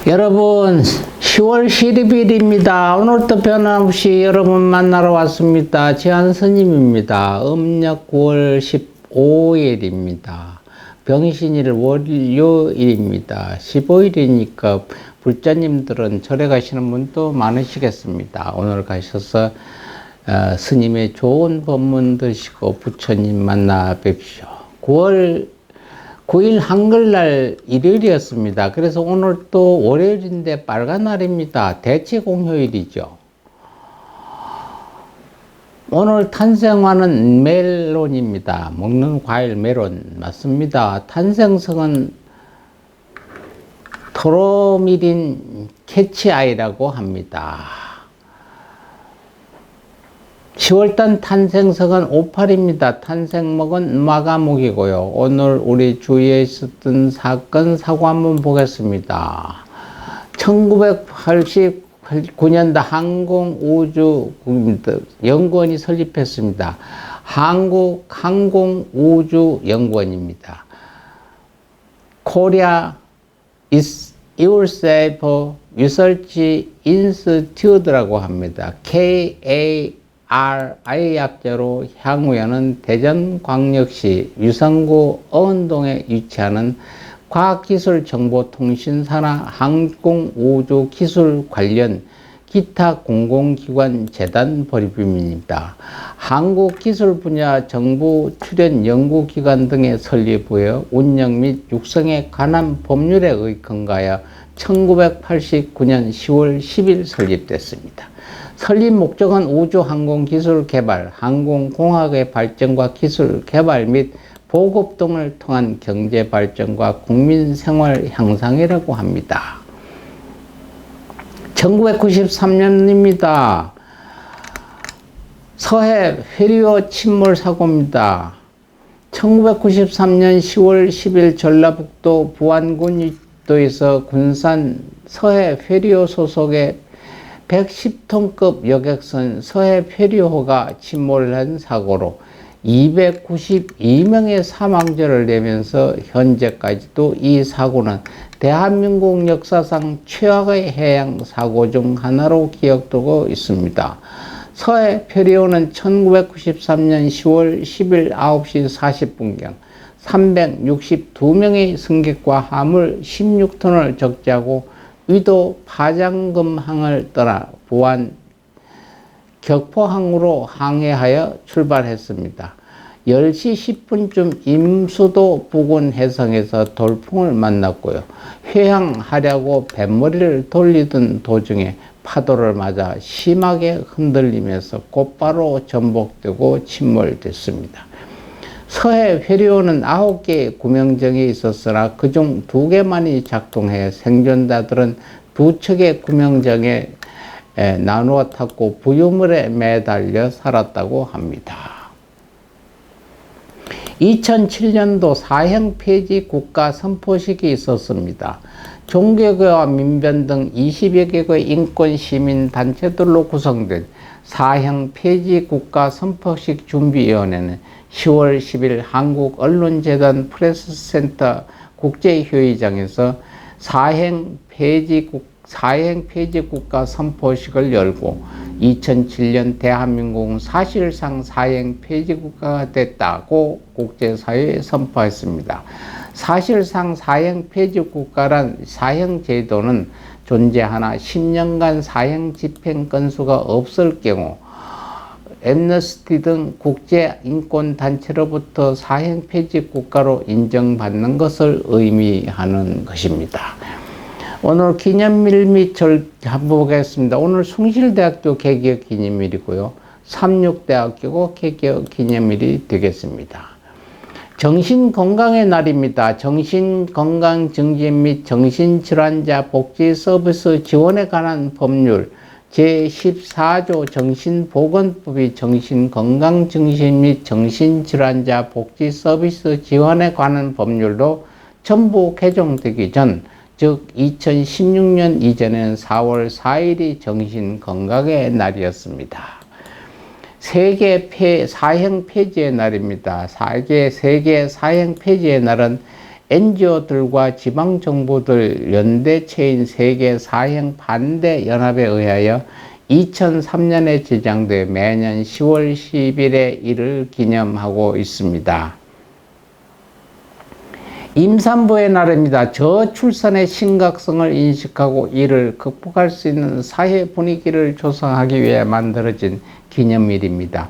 여러분, 10월 12일입니다. 오늘도 변함없이 여러분 만나러 왔습니다. 지한 스님입니다. 음력 9월 15일입니다. 병신일 월요일입니다. 15일이니까 불자님들은 절에 가시는 분도 많으시겠습니다. 오늘 가셔서 스님의 좋은 법문 드시고 부처님 만나 뵙시오. 9월 9일 한글날 일요일이었습니다. 그래서 오늘 또 월요일인데 빨간 날입니다. 대체공휴일이죠. 오늘 탄생화는 멜론입니다. 먹는 과일 멜론 맞습니다. 탄생성은 토로미린 캐치아이라고 합니다. 10월달 탄생석은 58입니다. 탄생목은 마가목이고요. 오늘 우리 주위에 있었던 사건, 사고 한번 보겠습니다. 1989년도 항공우주연구원이 설립했습니다. 한국항공우주연구원입니다. Korea Aerospace Research Institute라고 합니다. KARI 약자로 향후에는 대전광역시 유성구 어원동에 위치하는 과학기술정보통신산하 항공우주기술 관련 기타 공공기관 재단 법인입니다. 한국기술 분야 정부 출연 연구기관 등의 설립 후에 운영 및 육성에 관한 법률에 근거하여 1989년 10월 10일 설립됐습니다. 설립 목적은 우주항공기술 개발, 항공공학의 발전과 기술 개발 및 보급 등을 통한 경제 발전과 국민 생활 향상이라고 합니다. 1993년입니다. 서해 회리호 침몰 사고입니다. 1993년 10월 10일 전라북도 부안군도에서 군산 서해 회리호 소속의 110톤급 여객선 서해 회리호가 침몰한 사고로 292명의 사망자를 내면서 현재까지도 이 사고는 대한민국 역사상 최악의 해양 사고 중 하나로 기억되고 있습니다. 서해 회리호는 1993년 10월 10일 9시 40분경 362명의 승객과 화물 16톤을 적재하고 위도 파장금항을 떠나 부안 격포항으로 항해하여 출발했습니다. 10시 10분쯤 임수도 부근 해상에서 돌풍을 만났고요. 회항하려고 뱃머리를 돌리던 도중에 파도를 맞아 심하게 흔들리면서 곧바로 전복되고 침몰됐습니다. 서해 회리호는 9개의 구명정이 있었으나 그중 2개만이 작동해 생존자들은 2척의 구명정에 나누어 탔고 부유물에 매달려 살았다고 합니다. 2007년도 사형 폐지 국가 선포식이 있었습니다. 종교계와 민변 등 20여 개의 인권 시민 단체들로 구성된 사형 폐지 국가 선포식 준비위원회는 10월 10일 한국언론재단 프레스센터 국제회의장에서 사형 폐지 국가 선포식을 열고 2007년 대한민국은 사실상 사형 폐지 국가가 됐다고 국제사회에 선포했습니다. 사실상 사형 폐지 국가란 사형 제도는 존재하나 10년간 사형 집행 건수가 없을 경우 엠너스티 등 국제인권단체로부터 사형 폐지 국가로 인정받는 것을 의미하는 것입니다. 오늘 기념일 및 절 한번 보겠습니다. 오늘 숭실대학교 개교 기념일이고요. 삼육대학교고 개교 기념일이 되겠습니다. 정신건강의 날입니다. 정신건강 증진 및 정신질환자 복지 서비스 지원에 관한 법률 제14조 정신보건법이 정신건강 증진 및 정신질환자 복지 서비스 지원에 관한 법률로 전부 개정되기 전, 즉 2016년 이전에는 4월 4일이 정신건강의 날이었습니다. 세계 사형 폐지의 날입니다. 세계 사형 폐지의 날은 NGO들과 지방정부들 연대체인 세계 사행 반대 연합에 의하여 2003년에 제정돼 매년 10월 10일에 이를 기념하고 있습니다. 임산부의 날입니다. 저출산의 심각성을 인식하고 이를 극복할 수 있는 사회 분위기를 조성하기 위해 만들어진 기념일입니다.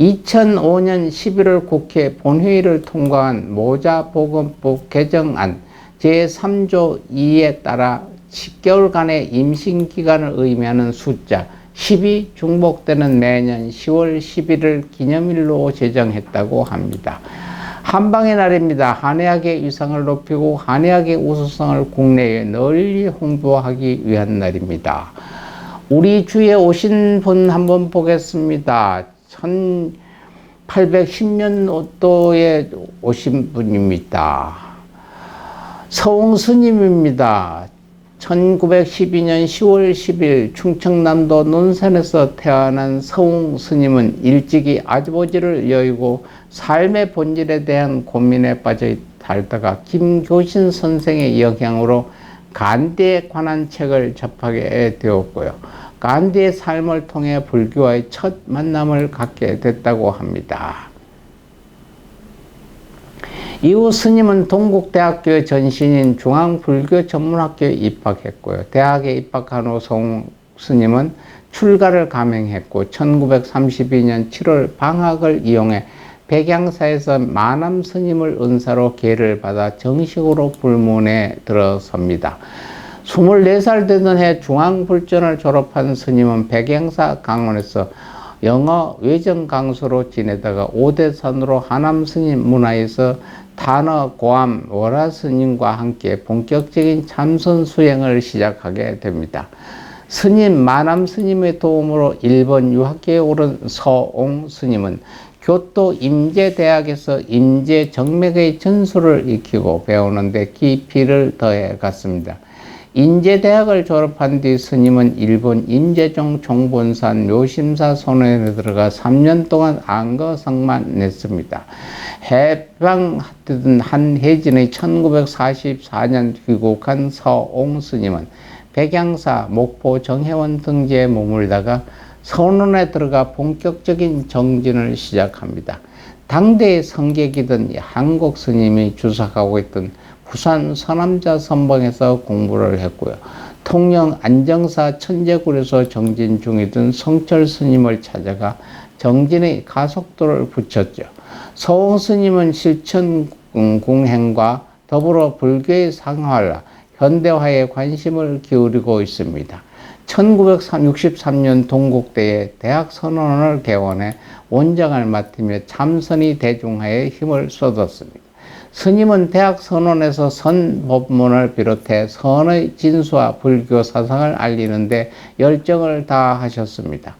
2005년 11월 국회 본회의를 통과한 모자보건법 개정안 제3조 2에 따라 10개월간의 임신기간을 의미하는 숫자 10이 중복되는 매년 10월 11일 기념일로 제정했다고 합니다. 한방의 날입니다. 한의학의 위상을 높이고 한의학의 우수성을 국내에 널리 홍보하기 위한 날입니다. 우리 주위에 오신 분 한번 보겠습니다. 1810년도에 오신 분입니다. 서웅 스님입니다. 1912년 10월 10일 충청남도 논산에서 태어난 서웅 스님은 일찍이 아버지를 여의고 삶의 본질에 대한 고민에 빠져 살다가 김교신 선생의 영향으로 간디에 관한 책을 접하게 되었고요. 간디의 삶을 통해 불교와의 첫 만남을 갖게 됐다고 합니다. 이후 스님은 동국대학교의 전신인 중앙불교전문학교에 입학했고요. 대학에 입학한 후 서웅 스님은 출가를 감행했고 1932년 7월 방학을 이용해 백양사에서 마남 스님을 은사로 계를 받아 정식으로 불문에 들어섭니다. 24살 되던 해 중앙불전을 졸업한 스님은 백양사 강원에서 영어 외정 강사로 지내다가 오대산으로 하남 스님 문화에서 단어 고암 월화 스님과 함께 본격적인 참선 수행을 시작하게 됩니다. 스님 마남 스님의 도움으로 일본 유학교에 오른 서옹 스님은 교토 임제대학에서 임제정맥의 전수를 익히고 배우는데 깊이를 더해 갔습니다. 인제대학을 졸업한 뒤 스님은 일본 임재종 총본산 묘심사 선원에 들어가 3년 동안 안거성만 냈습니다. 해방하던 한혜진의 1944년 귀국한 서옹 스님은 백양사, 목포 정회원 등지에 머물다가 선원에 들어가 본격적인 정진을 시작합니다. 당대의 성객이던 한국 스님이 주석하고 있던 부산 서남자 선방에서 공부를 했고요. 통영 안정사 천재굴에서 정진 중이던 성철 스님을 찾아가 정진의 가속도를 붙였죠. 서옹 스님은 실천궁행과 더불어 불교의 상화와 현대화에 관심을 기울이고 있습니다. 1963년 동국대에 대학 선언을 개원해 원장을 맡으며 참선이 대중화에 힘을 쏟았습니다. 스님은 대학 선언에서 선법문을 비롯해 선의 진수와 불교 사상을 알리는데 열정을 다하셨습니다.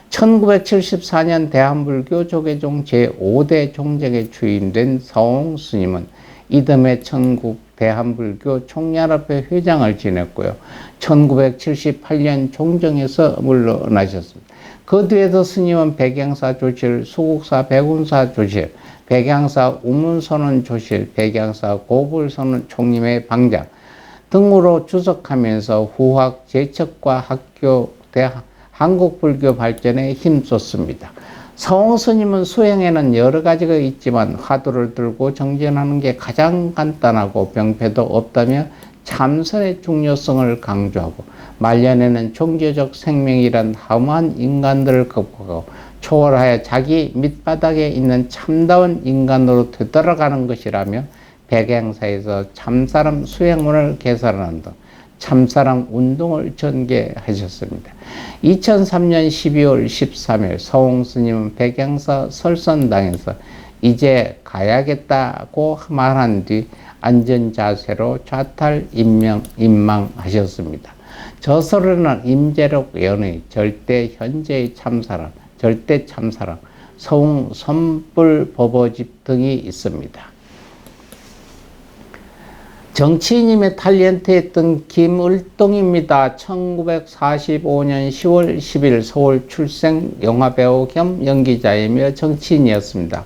1974년 대한불교 조계종 제5대 종정에 취임된 서옹 스님은 이듬해 천국 대한불교 총연합회 회장을 지냈고요. 1978년 종정에서 물러나셨습니다. 그 뒤에도 스님은 백양사 조실, 수국사 백운사 조실, 백양사 우문선원 조실, 백양사 고불선원 총림의 방장 등으로 주석하면서 후학 제척과 학교, 한국불교 발전에 힘썼습니다. 서옹 스님은 수행에는 여러 가지가 있지만 화두를 들고 정진하는 게 가장 간단하고 병폐도 없다며 참선의 중요성을 강조하고 말년에는 종교적 생명이란 허무한 인간들을 극복하고 초월하여 자기 밑바닥에 있는 참다운 인간으로 되돌아가는 것이라며 백양사에서 참사람 수행문을 개설하는 등 참사랑 운동을 전개하셨습니다. 2003년 12월 13일 서옹 스님은 백양사 설선당에서 이제 가야겠다고 말한 뒤 안전자세로 좌탈 임망하셨습니다. 저설에는 임재록 연의, 절대 현재의 참사랑, 절대 참사랑, 서웅 선불 법어집 등이 있습니다. 정치인임에 탤런트했던 김을동입니다. 1945년 10월 10일 서울 출생 영화배우 겸 연기자이며 정치인이었습니다.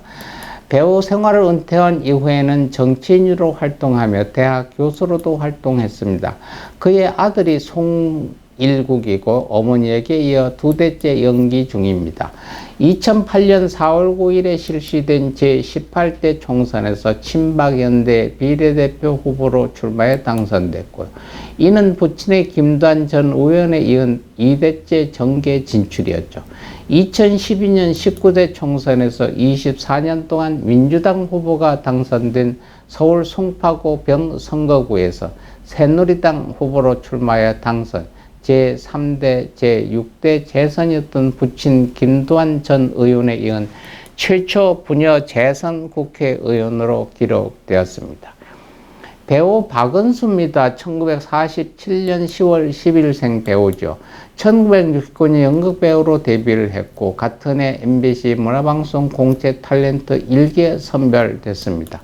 배우 생활을 은퇴한 이후에는 정치인으로 활동하며 대학 교수로도 활동했습니다. 그의 아들이 송일국이고 어머니에게 이어 두 대째 연기 중입니다. 2008년 4월 9일에 실시된 제18대 총선에서 친박연대 비례대표 후보로 출마해 당선됐고요. 이는 부친의 김두한 전 의원에 이은 2대째 정계 진출이었죠. 2012년 19대 총선에서 24년 동안 민주당 후보가 당선된 서울 송파구 병선거구에서 새누리당 후보로 출마하여 당선, 제3대, 제6대 재선이었던 부친 김두한 전 의원에 이은 최초 부녀 재선 국회의원으로 기록되었습니다. 배우 박은수입니다. 1947년 10월 10일생 배우죠. 1969년 연극배우로 데뷔를 했고 같은 해 MBC 문화방송 공채 탤런트 1기에 선별됐습니다.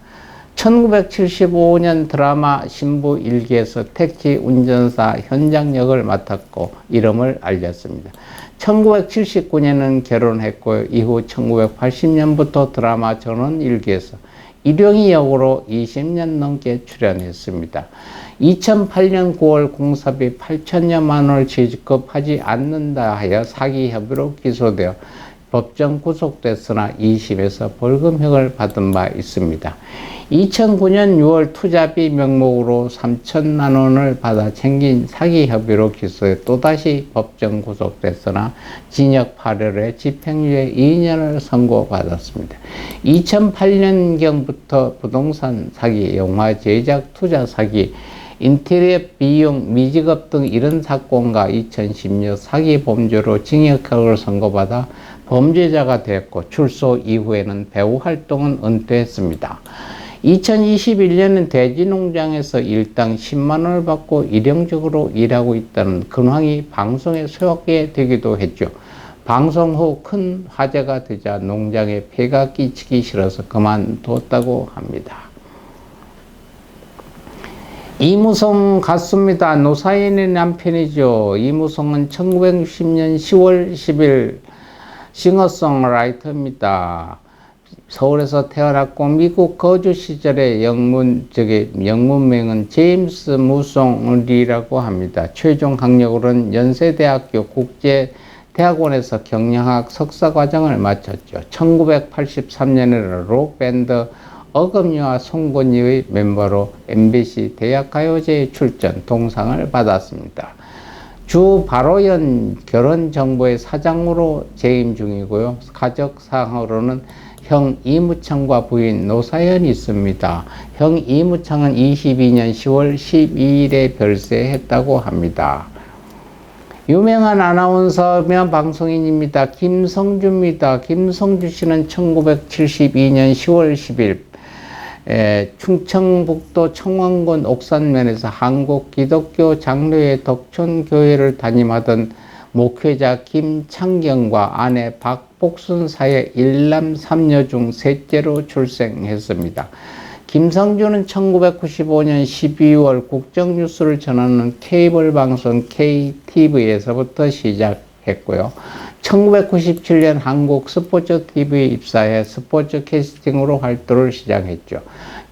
1975년 드라마 신부 1기에서 택시 운전사 현장 역을 맡았고 이름을 알렸습니다. 1979년에는 결혼했고 이후 1980년부터 드라마 전원 1기에서 일용이 역으로 20년 넘게 출연했습니다. 2008년 9월 공사비 8천여만 원을 지급하지 않는다 하여 사기 혐의로 기소되어 법정 구속됐으나 2심에서 벌금형을 받은 바 있습니다. 2009년 6월 투자비 명목으로 3천만 원을 받아 챙긴 사기 혐의로 기소해 또다시 법정 구속됐으나 징역 8월에 집행유예 2년을 선고받았습니다. 2008년경부터 부동산 사기, 영화 제작 투자 사기, 인테리어 비용 미지급 등 이런 사건과 2010년 사기 범죄로 징역형을 선고받아 범죄자가 되었고 출소 이후에는 배우 활동은 은퇴했습니다. 2021년은 돼지농장에서 일당 10만 원을 받고 일용직으로 일하고 있다는 근황이 방송에 소개되기도 되기도 했죠. 방송 후 큰 화제가 되자 농장에 폐가 끼치기 싫어서 그만뒀다고 합니다. 이무송 가수입니다. 노사연의 남편이죠. 이무송은 1960년 10월 10일 싱어송라이터입니다. 서울에서 태어났고 미국 거주 시절에 영문명은 제임스 무송리라고 합니다. 최종 학력으로는 연세대학교 국제대학원에서 경영학 석사과정을 마쳤죠. 1983년에는 록밴드 어금니와 송곳니의 멤버로 MBC 대학가요제에 출전, 동상을 받았습니다. 주 바로연 결혼정보회 사장으로 재임 중이고요. 가족상으로는 형 이무창과 부인 노사연이 있습니다. 형 이무창은 22년 10월 12일에 별세했다고 합니다. 유명한 아나운서며 방송인입니다. 김성주입니다. 김성주 씨는 1972년 10월 10일 충청북도 청왕군 옥산면에서 한국 기독교 장로회 덕촌교회를 담임하던 목회자 김창경과 아내 박복순 사이에 일남 삼녀 중 셋째로 출생했습니다. 김성주는 1995년 12월 국정뉴스를 전하는 케이블 방송 KTV에서부터 시작했고요. 1997년 한국 스포츠 TV에 입사해 스포츠 캐스팅으로 활동을 시작했죠.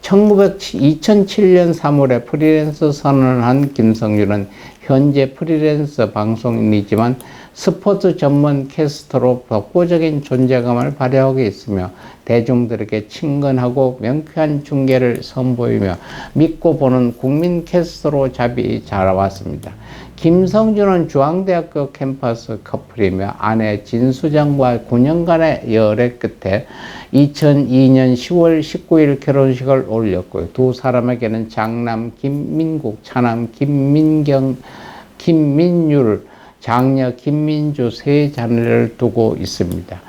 2007년 3월에 프리랜서 선언을 한 김성주는 현재 프리랜서 방송인이지만 스포츠 전문 캐스터로 독보적인 존재감을 발휘하고 있으며 대중들에게 친근하고 명쾌한 중계를 선보이며 믿고 보는 국민 캐스터로 자리 잡아왔습니다. 김성주는 중앙대학교 캠퍼스 커플이며 아내 진수정과 9년간의 열애 끝에 2002년 10월 19일 결혼식을 올렸고요. 두 사람에게는 장남 김민국, 차남 김민율, 장녀 김민주 세 자녀를 두고 있습니다.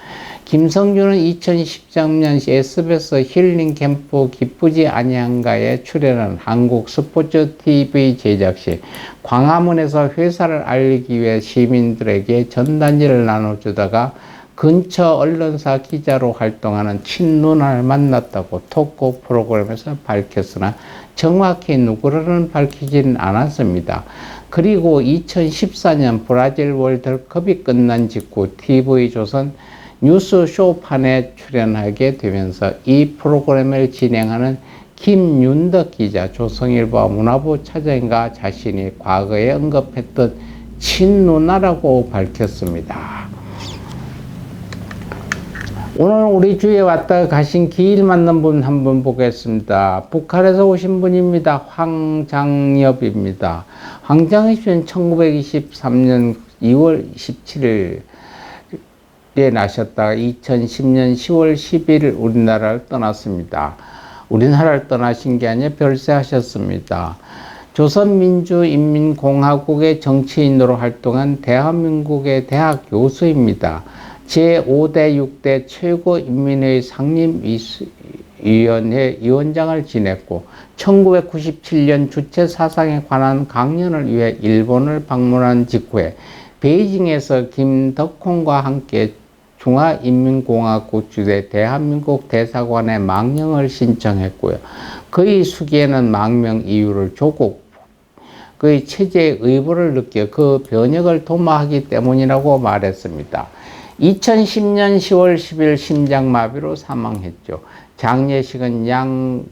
김성주는 2013년 SBS 힐링 캠프 기쁘지 아니한가에 출연한 한국 스포츠 TV 제작 시 광화문에서 회사를 알리기 위해 시민들에게 전단지를 나눠주다가 근처 언론사 기자로 활동하는 친누나를 만났다고 토크 프로그램에서 밝혔으나 정확히 누구라는 밝히지는 않았습니다. 그리고 2014년 브라질 월드컵이 끝난 직후 TV조선 뉴스 쇼판에 출연하게 되면서 이 프로그램을 진행하는 김윤덕 기자, 조선일보 문화부 차장과 자신이 과거에 언급했던 친누나라고 밝혔습니다. 오늘 우리 주위에 왔다 가신 기일 맞는 분 한 분 보겠습니다. 북한에서 오신 분입니다. 황장엽입니다. 황장엽 씨는 1923년 2월 17일에 나셨다가 2010년 10월 10일 우리나라를 떠났습니다. 우리나라를 떠나신 게 아니라 별세하셨습니다. 조선민주인민공화국의 정치인으로 활동한 대한민국의 대학 교수입니다. 제5대 6대 최고인민회의 상임위원회 위원장을 지냈고 1997년 주체사상에 관한 강연을 위해 일본을 방문한 직후에 베이징에서 김덕홍과 함께 중화인민공화국 주재 대한민국 대사관에 망명을 신청했고요. 그의 수기에는 망명 이유를 조국 그의 체제의 의무를 느껴 그 변혁을 도모하기 때문이라고 말했습니다. 2010년 10월 10일 심장마비로 사망했죠. 장례식은 양여인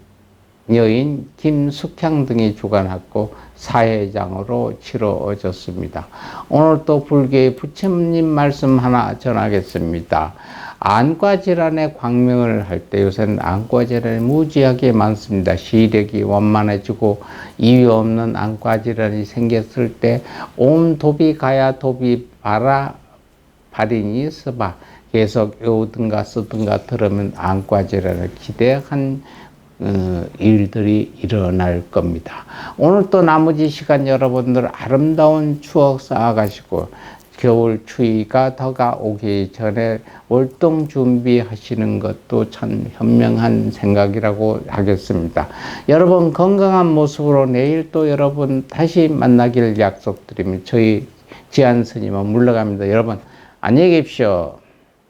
김숙향 등이 주관했고 사회장으로 치러졌습니다. 오늘 또 불교의 부처님 말씀 하나 전하겠습니다. 안과 질환에 광명을 할 때 요새는 안과 질환이 무지하게 많습니다. 시력이 원만해지고 이유 없는 안과 질환이 생겼을 때 옴 도비 가야 도비 바라 발인이 서봐 계속 외우든가 쓰든가 들으면 안과 질환을 기대한 일들이 일어날 겁니다. 오늘 또 나머지 시간 여러분들 아름다운 추억 쌓아가시고 겨울 추위가 다가오기 전에 월동 준비하시는 것도 참 현명한 생각이라고 하겠습니다. 여러분 건강한 모습으로 내일 또 여러분 다시 만나길 약속드리며 저희 지한 스님은 물러갑니다. 여러분 안녕히 계십시오.